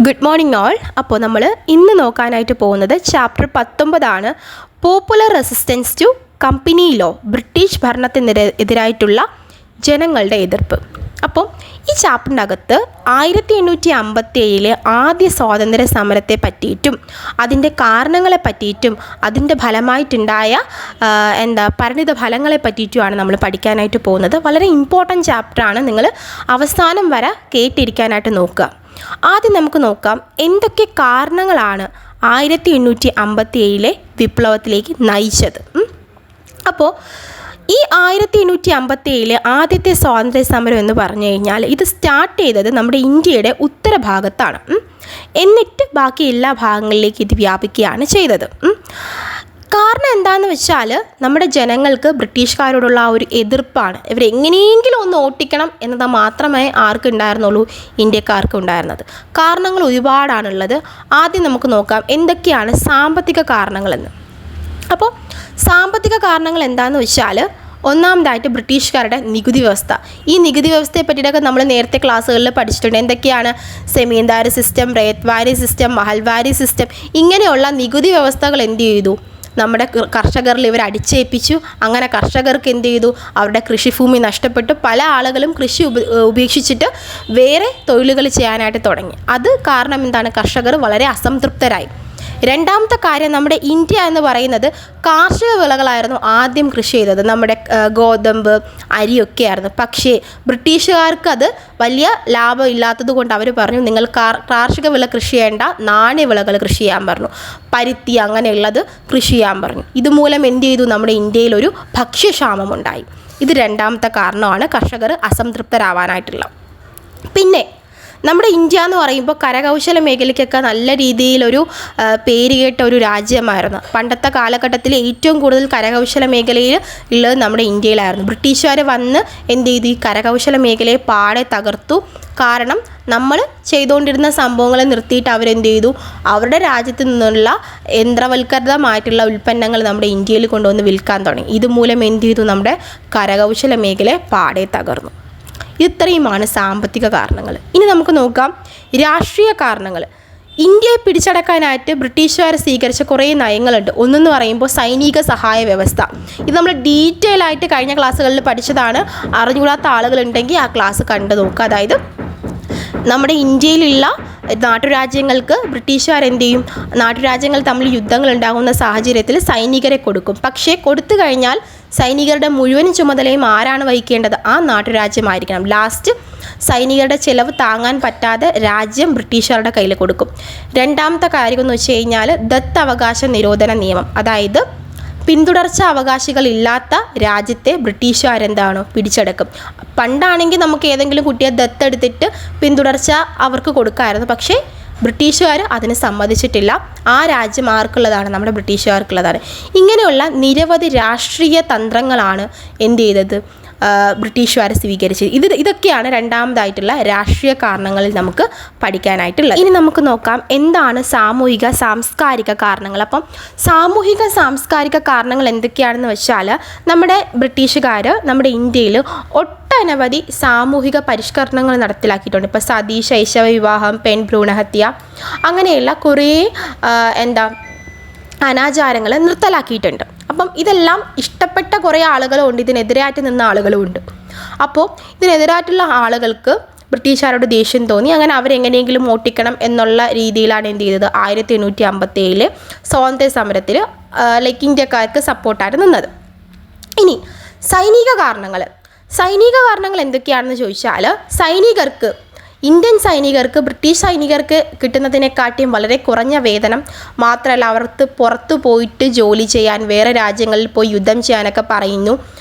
Good morning all. അപ്പോൾ നമ്മൾ ഇന്ന് നോക്കാനായിട്ട് പോകുന്നത് chapter 19 popular resistance to company law, British ഭരണത്തിനെതിരായിട്ടുള്ള ജനങ്ങളുടെ എതിർപ്പ്. അപ്പോൾ ഈ ചാപ്റ്ററിൻ്റെ അകത്ത് 1857 ആദ്യ സ്വാതന്ത്ര്യ സമരത്തെ പറ്റിയിട്ടും അതിൻ്റെ കാരണങ്ങളെ പറ്റിയിട്ടും അതിൻ്റെ ഫലമായിട്ടുണ്ടായ പരിണിത ഫലങ്ങളെ പറ്റിയിട്ടുമാണ് നമ്മൾ പഠിക്കാനായിട്ട് പോകുന്നത്. വളരെ ഇമ്പോർട്ടൻറ്റ് ചാപ്റ്ററാണ്. നിങ്ങൾ അവസാനം വരെ കേട്ടിരിക്കാനായിട്ട് നോക്കുക. ആദ്യം നമുക്ക് നോക്കാം എന്തൊക്കെ കാരണങ്ങളാണ് 1857 വിപ്ലവത്തിലേക്ക് നയിച്ചത്. അപ്പോൾ ഈ 1857 ആദ്യത്തെ സ്വാതന്ത്ര്യ സമരം എന്ന് പറഞ്ഞു കഴിഞ്ഞാൽ ഇത് സ്റ്റാർട്ട് ചെയ്തത് നമ്മുടെ ഇന്ത്യയുടെ ഉത്തരഭാഗത്താണ്. എന്നിട്ട് ബാക്കി എല്ലാ ഭാഗങ്ങളിലേക്ക് ഇത് വ്യാപിക്കുകയാണ് ചെയ്തത്. കാരണം എന്താണെന്ന് വെച്ചാൽ നമ്മുടെ ജനങ്ങൾക്ക് ബ്രിട്ടീഷുകാരോടുള്ള ആ ഒരു എതിർപ്പാണ്. ഇവരെങ്ങനെയെങ്കിലും ഒന്ന് ഓട്ടിക്കണം എന്നത് മാത്രമേ ആർക്കുണ്ടായിരുന്നുള്ളൂ, ഇന്ത്യക്കാർക്ക് ഉണ്ടായിരുന്നത്. കാരണങ്ങൾ ഒരുപാടാണുള്ളത്. ആദ്യം നമുക്ക് നോക്കാം എന്തൊക്കെയാണ് സാമ്പത്തിക കാരണങ്ങളെന്ന്. അപ്പോൾ സാമ്പത്തിക കാരണങ്ങൾ എന്താണെന്ന് വെച്ചാൽ ഒന്നാമതായിട്ട് ബ്രിട്ടീഷുകാരുടെ നികുതി വ്യവസ്ഥ. ഈ നികുതി വ്യവസ്ഥയെ പറ്റിയിട്ടൊക്കെ നമ്മൾ നേരത്തെ ക്ലാസ്സുകളിൽ പഠിച്ചിട്ടുണ്ട്. എന്തൊക്കെയാണ് സെമീന്ദാരി സിസ്റ്റം, റേത്ത്വാരി സിസ്റ്റം, മഹൽവാരി സിസ്റ്റം. ഇങ്ങനെയുള്ള നികുതി വ്യവസ്ഥകൾ എന്ത് ചെയ്തു, നമ്മുടെ കർഷകരിൽ ഇവർ അടിച്ചേൽപ്പിച്ചു. അങ്ങനെ കർഷകർക്ക് എന്ത് ചെയ്തു, അവരുടെ കൃഷിഭൂമി നഷ്ടപ്പെട്ടു. പല ആളുകളും കൃഷി ഉപേക്ഷിച്ചിട്ട് വേറെ തൊഴിലുകൾ ചെയ്യാനായിട്ട് തുടങ്ങി. അത് കാരണം എന്താണ്, കർഷകർ വളരെ അസംതൃപ്തരായി. രണ്ടാമത്തെ കാര്യം, നമ്മുടെ ഇന്ത്യ എന്ന് പറയുന്നത് കാർഷിക വിളകളായിരുന്നു ആദ്യം കൃഷി ചെയ്തത്. നമ്മുടെ ഗോതമ്പ്, അരിയൊക്കെ ആയിരുന്നു. പക്ഷേ ബ്രിട്ടീഷുകാർക്ക് അത് വലിയ ലാഭം ഇല്ലാത്തത് കൊണ്ട് അവർ പറഞ്ഞു, നിങ്ങൾ കാർഷിക വിള കൃഷി ചെയ്യേണ്ട, നാണ്യവിളകൾ കൃഷി ചെയ്യാൻ പറഞ്ഞു. പരുത്തി അങ്ങനെയുള്ളത് കൃഷി ചെയ്യാൻ പറഞ്ഞു. ഇതുമൂലം എന്ത് ചെയ്തു, നമ്മുടെ ഇന്ത്യയിൽ ഒരു ഭക്ഷ്യക്ഷാമം ഉണ്ടായി. ഇത് രണ്ടാമത്തെ കാരണമാണ് കർഷകർ അസംതൃപ്തരാവാനായിട്ടുള്ള. പിന്നെ നമ്മുടെ ഇന്ത്യ എന്ന് പറയുമ്പോൾ കരകൗശല മേഖലയ്ക്കൊക്കെ നല്ല രീതിയിലൊരു പേരുകേട്ട ഒരു രാജ്യമായിരുന്നു. പണ്ടത്തെ കാലഘട്ടത്തിൽ ഏറ്റവും കൂടുതൽ കരകൗശല മേഖലയിൽ ഉള്ളത് നമ്മുടെ ഇന്ത്യയിലായിരുന്നു. ബ്രിട്ടീഷുകാർ വന്ന് എന്ത് ചെയ്തു, ഈ കരകൗശല മേഖലയെ പാടെ തകർത്തു. കാരണം നമ്മൾ ചെയ്തുകൊണ്ടിരുന്ന സംഭവങ്ങളെ നിർത്തിയിട്ട് അവരെന്ത് ചെയ്തു, അവരുടെ രാജ്യത്ത് നിന്നുള്ള യന്ത്രവൽകൃതമായിട്ടുള്ള ഉൽപ്പന്നങ്ങൾ നമ്മുടെ ഇന്ത്യയിൽ കൊണ്ടുവന്ന് വിൽക്കാൻ തുടങ്ങി. ഇതുമൂലം എന്ത് ചെയ്തു, നമ്മുടെ കരകൗശല മേഖലയെ പാടെ തകർന്നു. ഇത്രയുമാണ് സാമ്പത്തിക കാരണങ്ങൾ. ഇനി നമുക്ക് നോക്കാം രാഷ്ട്രീയ കാരണങ്ങൾ. ഇന്ത്യയെ പിടിച്ചടക്കാനായിട്ട് ബ്രിട്ടീഷുകാർ സ്വീകരിച്ച കുറേ നയങ്ങളുണ്ട്. ഒന്നെന്ന് പറയുമ്പോൾ സൈനിക സഹായ വ്യവസ്ഥ. ഇത് നമ്മൾ ഡീറ്റെയിൽ ആയിട്ട് കഴിഞ്ഞ ക്ലാസ്സുകളിൽ പഠിച്ചതാണ്. അറിഞ്ഞുകൂടാത്ത ആളുകളുണ്ടെങ്കിൽ ആ ക്ലാസ് കണ്ടു നോക്കുക. അതായത് നമ്മുടെ ഇന്ത്യയിലുള്ള നാട്ടുരാജ്യങ്ങൾക്ക് ബ്രിട്ടീഷുകാർ എന്ത് ചെയ്യും, നാട്ടുരാജ്യങ്ങൾ തമ്മിൽ യുദ്ധങ്ങൾ ഉണ്ടാകുന്ന സാഹചര്യത്തിൽ സൈനികരെ കൊടുക്കും. പക്ഷേ കൊടുത്തു കഴിഞ്ഞാൽ സൈനികരുടെ മുഴുവൻ ചുമതലയും ആരാണ് വഹിക്കേണ്ടത്, ആ നാട്ടുരാജ്യമായിരിക്കണം. ലാസ്റ്റ് സൈനികരുടെ ചിലവ് താങ്ങാൻ പറ്റാതെ രാജ്യം ബ്രിട്ടീഷുകാരുടെ കയ്യിൽ കൊടുക്കും. രണ്ടാമത്തെ കാര്യം എന്ന് വെച്ച് കഴിഞ്ഞാൽ ദത്തവകാശ നിരോധന നിയമം. അതായത് പിന്തുടർച്ച അവകാശികളില്ലാത്ത രാജ്യത്തെ ബ്രിട്ടീഷുകാരെന്താണ് പിടിച്ചെടുക്കും. പണ്ടാണെങ്കിൽ നമുക്ക് ഏതെങ്കിലും കുട്ടിയെ ദത്തെടുത്തിട്ട് പിന്തുടർച്ച അവർക്ക് കൊടുക്കാമായിരുന്നു. പക്ഷേ ബ്രിട്ടീഷുകാർ അതിന് സമ്മതിച്ചിട്ടില്ല. ആ രാജ്യം ആർക്കുള്ളതാണ്, നമ്മുടെ ബ്രിട്ടീഷുകാർക്കുള്ളതാണ്. ഇങ്ങനെയുള്ള നിരവധി രാഷ്ട്രീയ തന്ത്രങ്ങളാണ് എന്ത് ചെയ്തത്, ബ്രിട്ടീഷുകാർ സ്വീകരിച്ചത്. ഇതൊക്കെയാണ് രണ്ടാമതായിട്ടുള്ള രാഷ്ട്രീയ കാരണങ്ങളിൽ നമുക്ക് പഠിക്കാനായിട്ടുള്ളത്. ഇനി നമുക്ക് നോക്കാം എന്താണ് സാമൂഹിക സാംസ്കാരിക കാരണങ്ങൾ. അപ്പം സാമൂഹിക സാംസ്കാരിക കാരണങ്ങൾ എന്തൊക്കെയാണെന്ന് വെച്ചാൽ നമ്മുടെ ബ്രിട്ടീഷുകാർ നമ്മുടെ ഇന്ത്യയിൽ ഒട്ടനവധി സാമൂഹിക പരിഷ്കരണങ്ങൾ നടപ്പിലാക്കിയിട്ടുണ്ട്. ഇപ്പോൾ സതി, ശൈശവ വിവാഹം, പെൺഭ്രൂണഹത്യ അങ്ങനെയുള്ള കുറേ അനാചാരങ്ങൾ നിർത്തലാക്കിയിട്ടുണ്ട്. അപ്പം ഇതെല്ലാം ഇഷ്ടപ്പെട്ട കുറേ ആളുകളുണ്ട്, ഇതിനെതിരായിട്ട് നിന്ന ആളുകളുമുണ്ട്. അപ്പോൾ ഇതിനെതിരായിട്ടുള്ള ആളുകൾക്ക് ബ്രിട്ടീഷുകാരോട് ദേഷ്യം തോന്നി. അങ്ങനെ അവരെങ്ങനെയെങ്കിലും ഓട്ടിക്കണം എന്നുള്ള രീതിയിലാണ് എന്ത് ചെയ്തത്, 1857 സ്വാതന്ത്ര്യ സമരത്തിൽ ഇന്ത്യക്കാർക്ക് സപ്പോർട്ടായിട്ട് നിന്നത്. ഇനി സൈനിക കാരണങ്ങൾ എന്തൊക്കെയാണെന്ന് ചോദിച്ചാൽ, ഇന്ത്യൻ സൈനികർക്ക് ബ്രിട്ടീഷ് സൈനികർക്ക് കിട്ടുന്നതിനെക്കാട്ടിയും വളരെ കുറഞ്ഞ വേതനം, മാത്രമല്ല അവർക്ക് പുറത്തു പോയിട്ട് ജോലി ചെയ്യാൻ, വേറെ രാജ്യങ്ങളിൽ പോയി യുദ്ധം ചെയ്യാനൊക്കെ പറയുന്നു.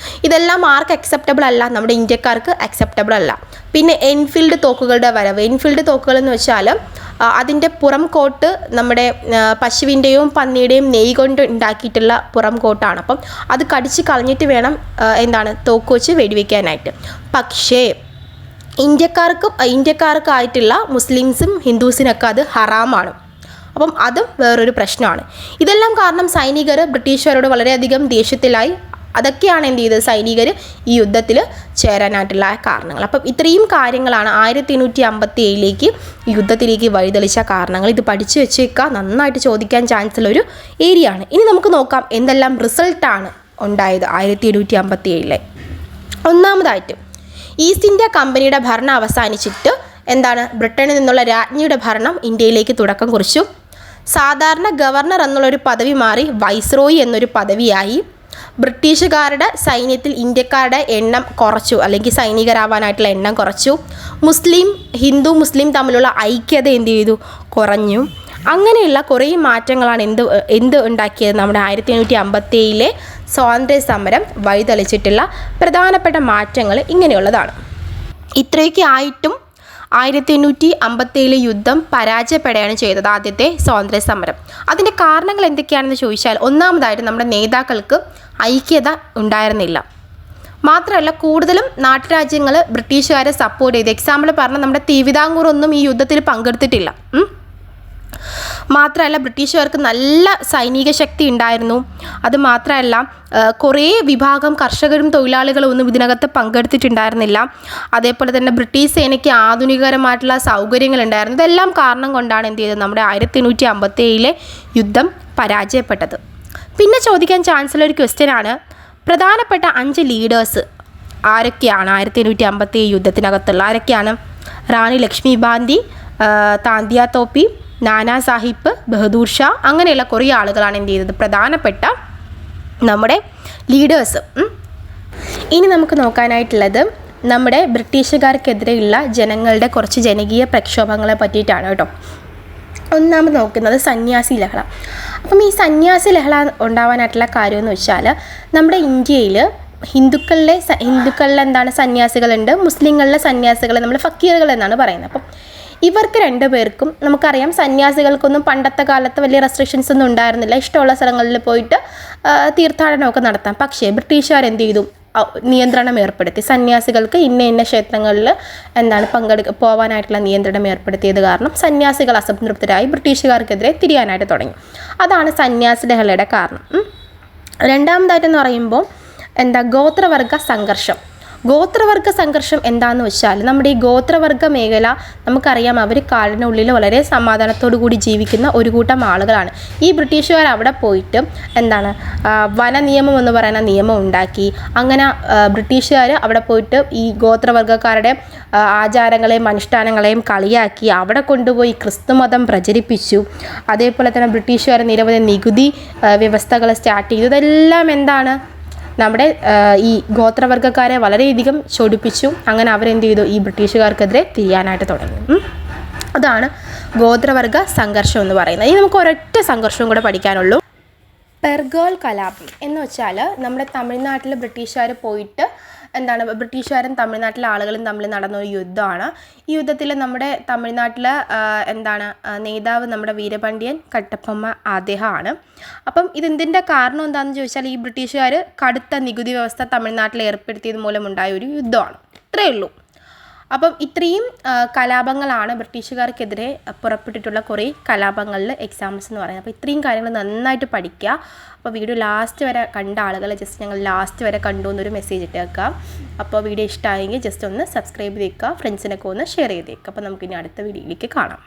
ഇതെല്ലാം ആർക്ക് അക്സെപ്റ്റബിൾ അല്ല, നമ്മുടെ ഇന്ത്യക്കാർക്ക് അക്സെപ്റ്റബിൾ അല്ല. പിന്നെ എൻഫീൽഡ് തോക്കുകളുടെ വരവ്. എൻഫീൽഡ് തോക്കുകൾ എന്ന് വെച്ചാൽ അതിൻ്റെ പുറം കോട്ട് നമ്മുടെ പശുവിൻ്റെയും പന്നിയുടെയും നെയ്യ് കൊണ്ട് ഉണ്ടാക്കിയിട്ടുള്ള പുറം കോട്ടാണ്. അപ്പം അത് കടിച്ച് കളഞ്ഞിട്ട് വേണം തോക്ക് വെച്ച് വെടിവെക്കാനായിട്ട്. പക്ഷേ ഇന്ത്യക്കാർക്കായിട്ടുള്ള മുസ്ലിംസും ഹിന്ദുസിനൊക്കെ അത് ഹറാമാണ്. അപ്പം അതും വേറൊരു പ്രശ്നമാണ്. ഇതെല്ലാം കാരണം സൈനികർ ബ്രിട്ടീഷുകാരോട് വളരെയധികം ദേഷ്യത്തിലായി. അതൊക്കെയാണ് എന്ത് ചെയ്തത് സൈനികർ ഈ യുദ്ധത്തിൽ ചേരാനായിട്ടുള്ള കാരണങ്ങൾ. അപ്പം ഇത്രയും കാര്യങ്ങളാണ് 1857 യുദ്ധത്തിലേക്ക് വഴിതെളിച്ച കാരണങ്ങൾ. ഇത് പഠിച്ചു വെച്ചേക്കുക, നന്നായിട്ട് ചോദിക്കാൻ ചാൻസ് ഉള്ള ഒരു ഏരിയ ആണ്. ഇനി നമുക്ക് നോക്കാം എന്തെല്ലാം റിസൾട്ടാണ് ഉണ്ടായത് 1857. ഒന്നാമതായിട്ട് ഈസ്റ്റ് ഇന്ത്യ കമ്പനിയുടെ ഭരണം അവസാനിച്ചിട്ട് എന്താണ് ബ്രിട്ടനിൽ നിന്നുള്ള രാജ്ഞിയുടെ ഭരണം ഇന്ത്യയിലേക്ക് തുടക്കം കുറിച്ചു. സാധാരണ ഗവർണർ എന്നുള്ളൊരു പദവി മാറി വൈസ്രോയി എന്നൊരു പദവിയായി. ബ്രിട്ടീഷുകാരുടെ സൈന്യത്തിൽ ഇന്ത്യക്കാരുടെ എണ്ണം കുറച്ചു, അല്ലെങ്കിൽ സൈനികരാവാനായിട്ടുള്ള എണ്ണം കുറച്ചു. ഹിന്ദു മുസ്ലിം തമ്മിലുള്ള ഐക്യത എന്ത് ചെയ്തു, കുറഞ്ഞു. അങ്ങനെയുള്ള കുറേ മാറ്റങ്ങളാണ് എന്ത് ഉണ്ടാക്കിയത് നമ്മുടെ 1857 സ്വാതന്ത്ര്യ സമരം വഴിതെളിച്ചിട്ടുള്ള പ്രധാനപ്പെട്ട മാറ്റങ്ങൾ ഇങ്ങനെയുള്ളതാണ്. ഇത്രയൊക്കെ ആയിട്ടും 1857 യുദ്ധം പരാജയപ്പെടുകയാണ് ചെയ്തത്, ആദ്യത്തെ സ്വാതന്ത്ര്യ സമരം. അതിൻ്റെ കാരണങ്ങൾ എന്തൊക്കെയാണെന്ന് ചോദിച്ചാൽ, ഒന്നാമതായിട്ട് നമ്മുടെ നേതാക്കൾക്ക് ഐക്യത ഉണ്ടായിരുന്നില്ല. മാത്രമല്ല കൂടുതലും നാട്ടുരാജ്യങ്ങൾ ബ്രിട്ടീഷുകാരെ സപ്പോർട്ട് ചെയ്ത്, എക്സാമ്പിൾ പറഞ്ഞാൽ നമ്മുടെ തിരുവിതാംകൂർ ഒന്നും ഈ യുദ്ധത്തിൽ പങ്കെടുത്തിട്ടില്ല. മാത്രമല്ല ബ്രിട്ടീഷുകാർക്ക് നല്ല സൈനിക ശക്തി ഉണ്ടായിരുന്നു. അത് മാത്രമല്ല കുറേ വിഭാഗം കർഷകരും തൊഴിലാളികളും ഒന്നും ഇതിനകത്ത് പങ്കെടുത്തിട്ടുണ്ടായിരുന്നില്ല. അതേപോലെ തന്നെ ബ്രിട്ടീഷ് സേനയ്ക്ക് ആധുനികരമായിട്ടുള്ള സൗകര്യങ്ങളുണ്ടായിരുന്നു. ഇതെല്ലാം കാരണം കൊണ്ടാണ് എന്ത് ചെയ്തത് നമ്മുടെ 1857 യുദ്ധം പരാജയപ്പെട്ടത്. പിന്നെ ചോദിക്കാൻ ചാൻസ് ഉള്ള ഒരു ക്വസ്റ്റ്യനാണ്, പ്രധാനപ്പെട്ട 5 ലീഡേഴ്സ് ആരൊക്കെയാണ് 1857 യുദ്ധത്തിനകത്തുള്ള ആരൊക്കെയാണ്? റാണി ലക്ഷ്മിബായി, താന്തിയ തോപ്പി, നാനാ സാഹിബ്, ബഹദൂർ ഷാ, അങ്ങനെയുള്ള കുറേ ആളുകളാണ് എന്ത് ചെയ്തത് പ്രധാനപ്പെട്ട നമ്മുടെ ലീഡേഴ്സ്. ഇനി നമുക്ക് നോക്കാനായിട്ടുള്ളത് നമ്മുടെ ബ്രിട്ടീഷുകാർക്കെതിരെയുള്ള ജനങ്ങളുടെ കുറച്ച് ജനകീയ പ്രക്ഷോഭങ്ങളെ പറ്റിയിട്ടാണ് കേട്ടോ. ഒന്നാമത് നോക്കുന്നത് സന്യാസി ലഹള. അപ്പം ഈ സന്യാസി ലഹള ഉണ്ടാവാനായിട്ടുള്ള കാര്യമെന്ന് വെച്ചാൽ, നമ്മുടെ ഇന്ത്യയിൽ ഹിന്ദുക്കളിലെ എന്താണ് സന്യാസികളുണ്ട്, മുസ്ലിങ്ങളിലെ സന്യാസികളെ നമ്മൾ ഫക്കീറുകൾ എന്നാണ് പറയുന്നത്. അപ്പം ഇവർക്ക് 2 പേർക്കും നമുക്കറിയാം, സന്യാസികൾക്കൊന്നും പണ്ടത്തെ കാലത്ത് വലിയ റെസ്ട്രിക്ഷൻസ് ഒന്നും ഉണ്ടായിരുന്നില്ല, ഇഷ്ടമുള്ള സ്ഥലങ്ങളിൽ പോയിട്ട് തീർത്ഥാടനമൊക്കെ നടത്താം. പക്ഷേ ബ്രിട്ടീഷുകാർ എന്ത് ചെയ്തു, നിയന്ത്രണം ഏർപ്പെടുത്തി. സന്യാസികൾക്ക് ഇന്ന ക്ഷേത്രങ്ങളിൽ പോകാനായിട്ടുള്ള നിയന്ത്രണം ഏർപ്പെടുത്തിയത് കാരണം സന്യാസികൾ അസംതൃപ്തരായി ബ്രിട്ടീഷുകാർക്കെതിരെ തിരിയാനായിട്ട് തുടങ്ങി. അതാണ് സന്യാസി ലഹളയുടെ കാരണം. രണ്ടാമതായിട്ടെന്ന് പറയുമ്പോൾ ഗോത്രവർഗ സംഘർഷം. ഗോത്രവർഗ സംഘർഷം എന്താണെന്ന് വെച്ചാൽ, നമ്മുടെ ഈ ഗോത്രവർഗ മേഖല നമുക്കറിയാം, അവർ കാടിനുള്ളിൽ വളരെ സമാധാനത്തോടു കൂടി ജീവിക്കുന്ന ഒരു കൂട്ടം ആളുകളാണ്. ഈ ബ്രിട്ടീഷുകാർ അവിടെ പോയിട്ട് വന നിയമം എന്ന് പറയുന്ന നിയമം ഉണ്ടാക്കി. അങ്ങനെ ബ്രിട്ടീഷുകാർ അവിടെ പോയിട്ട് ഈ ഗോത്രവർഗ്ഗക്കാരുടെ ആചാരങ്ങളെയും അനുഷ്ഠാനങ്ങളെയും കളിയാക്കി അവിടെ കൊണ്ടുപോയി ക്രിസ്തുമതം പ്രചരിപ്പിച്ചു. അതേപോലെ തന്നെ ബ്രിട്ടീഷുകാർ നിരവധി നികുതി വ്യവസ്ഥകൾ സ്റ്റാർട്ട് ചെയ്തു. ഇതെല്ലാം നമ്മുടെ ഈ ഗോത്രവർഗ്ഗക്കാരെ വളരെയധികം ചൊടിപ്പിച്ചു. അങ്ങനെ അവരെന്ത് ചെയ്തു, ഈ ബ്രിട്ടീഷുകാർക്കെതിരെ തിരിയാനായിട്ട് തുടങ്ങി. അതാണ് ഗോത്രവർഗ സംഘർഷം എന്ന് പറയുന്നത്. ഇനി നമുക്ക് ഒരൊറ്റ സംഘർഷവും കൂടെ പഠിക്കാനുള്ളൂ. പെർഗോൾ കലാപം എന്ന് വെച്ചാൽ, നമ്മുടെ തമിഴ്നാട്ടിൽ ബ്രിട്ടീഷുകാർ പോയിട്ട് ബ്രിട്ടീഷുകാരും തമിഴ്നാട്ടിലെ ആളുകളും തമ്മിൽ നടന്ന ഒരു യുദ്ധമാണ്. ഈ യുദ്ധത്തിൽ നമ്മുടെ തമിഴ്നാട്ടിലെ നേതാവ് നമ്മുടെ വീരപാണ്ഡ്യൻ കട്ടപ്പമ്മ അദ്ദേഹമാണ്. അപ്പം ഇതിൻ്റെ കാരണം എന്താണെന്ന് ചോദിച്ചാൽ, ഈ ബ്രിട്ടീഷുകാർ കടുത്ത നികുതി വ്യവസ്ഥ തമിഴ്നാട്ടിൽ ഏർപ്പെടുത്തിയത് മൂലമുണ്ടായ ഒരു യുദ്ധമാണ്. ഇത്രയേ ഉള്ളൂ. അപ്പം ഇത്രയും കലാപങ്ങളാണ് ബ്രിട്ടീഷുകാർക്കെതിരെ പുറപ്പെട്ടിട്ടുള്ള കുറേ കലാപങ്ങളിൽ എക്സാമ്പിൾസ് എന്ന് പറയുന്നത്. അപ്പോൾ ഇത്രയും കാര്യങ്ങൾ നന്നായിട്ട് പഠിക്കുക. അപ്പോൾ വീഡിയോ ലാസ്റ്റ് വരെ കണ്ട ആളുകൾ ജസ്റ്റ് ഞങ്ങൾ ലാസ്റ്റ് വരെ കണ്ടു എന്നൊരു മെസ്സേജ് ഇട്ടേക്കുക. അപ്പോൾ വീഡിയോ ഇഷ്ടമായെങ്കിൽ ജസ്റ്റ് ഒന്ന് സബ്സ്ക്രൈബ് ചെയ്തേക്കുക, ഫ്രണ്ട്സിനൊക്കെ ഒന്ന് ഷെയർ ചെയ്തേക്കുക. അപ്പോൾ നമുക്കിനി അടുത്ത വീഡിയോയിലേക്ക് കാണാം.